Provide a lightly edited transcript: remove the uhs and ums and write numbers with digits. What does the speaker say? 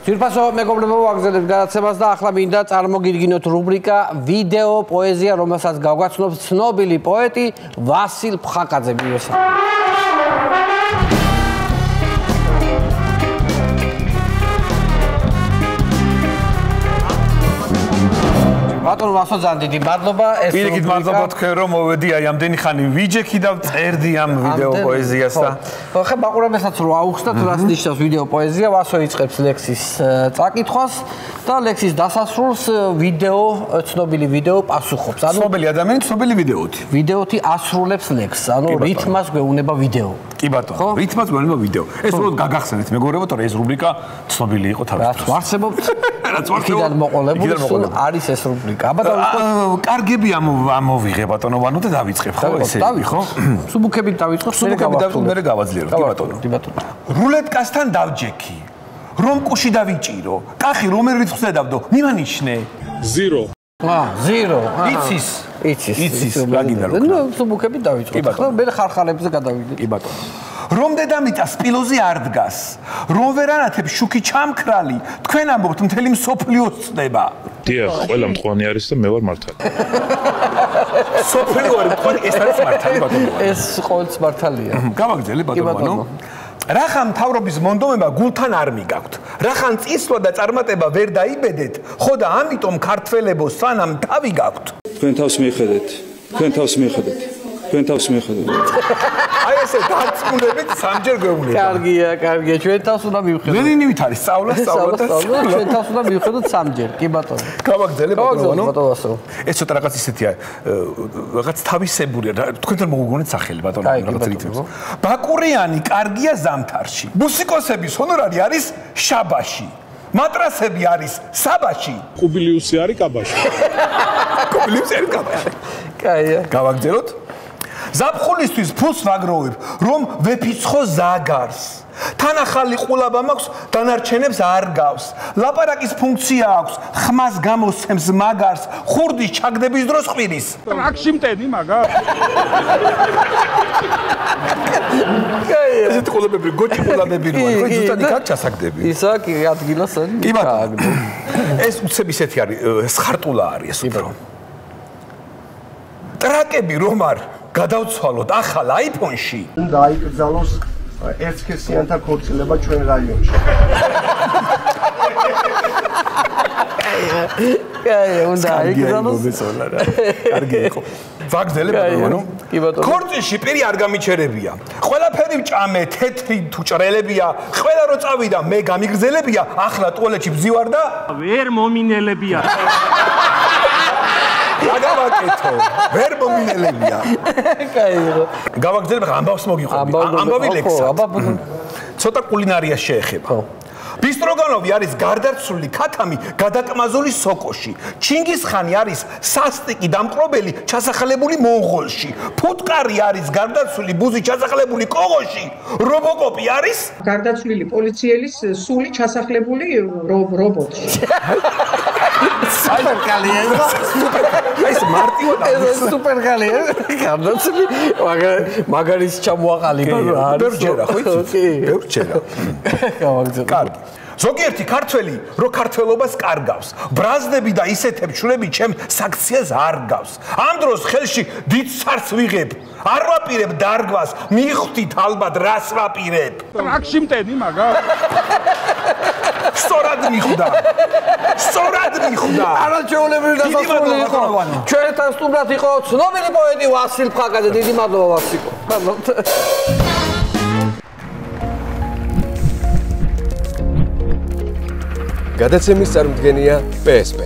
ძვირფასო მეგობრებო, ვაგრძელებთ გადაცემას და ახლა მინდა წარმოგიდგინოთ რუბრიკა ვიდეო პოეზია, რომელსაც გავგაცნობს ცნობილი პოეტი ვასილ ფხაკაძე. ბატონო ვასო ძალიან დიდი მადლობა. პირიქით მადლობა თქვენ რომ მოვედი აი ამდენი ხანი ვიჯექი და წერდი ამ ვიდეო პოეზიას და ხო მაყურებელსაც რო აუხსნათ რას ნიშნავს ვიდეო პოეზია, ვასო იწყებს ლექსის წაკითხვას და ლექსის დასასრულს ვიდეო ცნობილი ვიდეო პასუხობს. ანუ ცნობილი ადამიანი ცნობილი ვიდეოთი. ვიდეოთი ასრულებს ლექსს, ანუ რითმას გვეუბნება ვიდეო. კი ბატონო, რითმას გვეუბნება ვიდეო. ეს უბრალოდ გაგახსენეთ მეგობრებო, რომ ეს რუბრიკა ცნობილი იყო თავის. რაც ვარცებობთ, რაც ვარცებობთ, მოყოლებული არის ეს რუბრიკა. კარგები ამოვიღე ბატონო, ანუ და დავიწყებ ხო ესე ხო? სუბუქებით დავიწყებ, მე გავაძლიერებ კი ბატონო. კი ბატონო. რულეტკასთან დავჯექი. რომ კუში დავიჭირო. კახი რომელ რიცხვს ედავდო? მიმანიშნე. 0. 0. იცის. გაგინდა რომ. ნუ სუბუქებით დავიწყებ. ხო, მე ხარხალებზე გადავიდე. კი ბატონო. რომ დედამიწა სპილოზე არ დგას, რომ ვერანათებ შუქი ჩამქრალი, თქვენ ამბობთ მთელი მსოფლიო წდება. დიახ, ყველა მტყვანი არის და მე ვარ მართალი. მსოფლიო არ მტყვანი, ეს არის მართალი ბატონო. ეს ყოველთვის მართალია. გავაგრძელე ბატონო. რახან მთავრობის მონდომება გულთან არ მიგაქვთ. რახან წისვლა და წარმატება ვერ დაიბედეთ, ხო და ამიტომ ქართველებო სანამ თავი გაქვთ. თქვენ თავს მიხედეთ. აი ესე დარწმუნებით სამჯერ გვეუბნება. კარგია, ჩვენ თავს უნდა მივხედოთ. ლენინივით არის სწავლა და ჩვენ თავს უნდა მივხედოთ სამჯერ, კი ბატონო. გავაგრძელე ბატონო. ბატონო. ეს ცოტა რაღაც ისეთია, რაღაც თავისებურია, თქვენთან მოგგონეთ სახელი ბატონო, რაღაც რითმს. ბაკურიანი კარგია ზამთარში. მუსიკოსების ჰონორარი არის შაბაში. მატრასები არის საბაში. კუბილიუსი არის კაბაში. კაია. გავაგრძელოთ. ზაფხულისთვის ფულს ვაგროვებ, რომ ვეფიცხო ზაგარს. თან ახალი ყულაბა მაქვს, დანარჩენებს არ გავს. ლაპარაკის ფუნქცია აქვს, ხმას გამოსცემს მაგარს, ხურდის ჩაგდების დროს ყვირის. ტრაქში მტენი მაგა. ესეთ ყულებები, გოჭი ყულებები როა, ხო ზუსტად იქ ჩასაგდები. ისა კი ადგილას არის. კი ბატონო. ეს უცებ ისეთი არის, სხარტულა არის ეს უფრო. ტრაკები რომ არ გადავცვალოთ ახალ აიფონში. უნდა აიკრძალოს ერთსქესიანთა ქორწილება ჩვენ რაიონში. უნდა აიკრძალოს. კარგი იყო. ვაგრძელე ბატონო. ქორწილში პირი არ გამიჩერებია. ყველაფერი მჭამე, თეთრი თუ ჭრელებია. ყველა რო წავიდა მე გამიგრძელებია. ახლა ტუალეტში ვზივარ და ვერ მომინელებია. აგავაკეთო, ვერ მომინელებია. კაირო. გავაგრძელებ ამბავს მოგიყვები. ამბავი ლექსად. ცოტა კულინარიას შეეხება. ბისტროგანოვი არის გარდაცვლილი ქათამი გადაკმაზული სოკოში. ჩინგისხანი არის სასტიკი დამყრობელი ჩასახლებული მონღოლში. ფუტკარი არის გარდაცვლილი ბუზი ჩასახლებული კოღოში. რობოკოპი არის გარდაცვლილი პოლიციელის სული ჩასახლებული რობოტში. სუპერკალია. ეს მარტივად სუპერკალია. გარდაცვლილი მაგარის ჩამოაყალიბა რა არის. ბერჯერა ხო იცი? ბერჯერა. კარგი. ზოგიერთი ქართველი რო ქართველობას კარგავს, ბრაზდები და ისეთებ შვრები ჩემ საქციას არ გავს. ამ დროს ხელში დიდ სარს ვიღებ, არ ვაპირებ დარგვას, მიხვდით ალბათ რას ვაპირებ. ტრაქში მტენი მაგა. სწორად მიხვდა. არა ჩვეულებრივი დასასრული იყო. ჩვენთან სტუმრად იყო ცნობილი პოეტი ვასილ ფხაკაძე. დიდი მადლობა ვასილო. გადაცემის წარმომადგენელია PSP.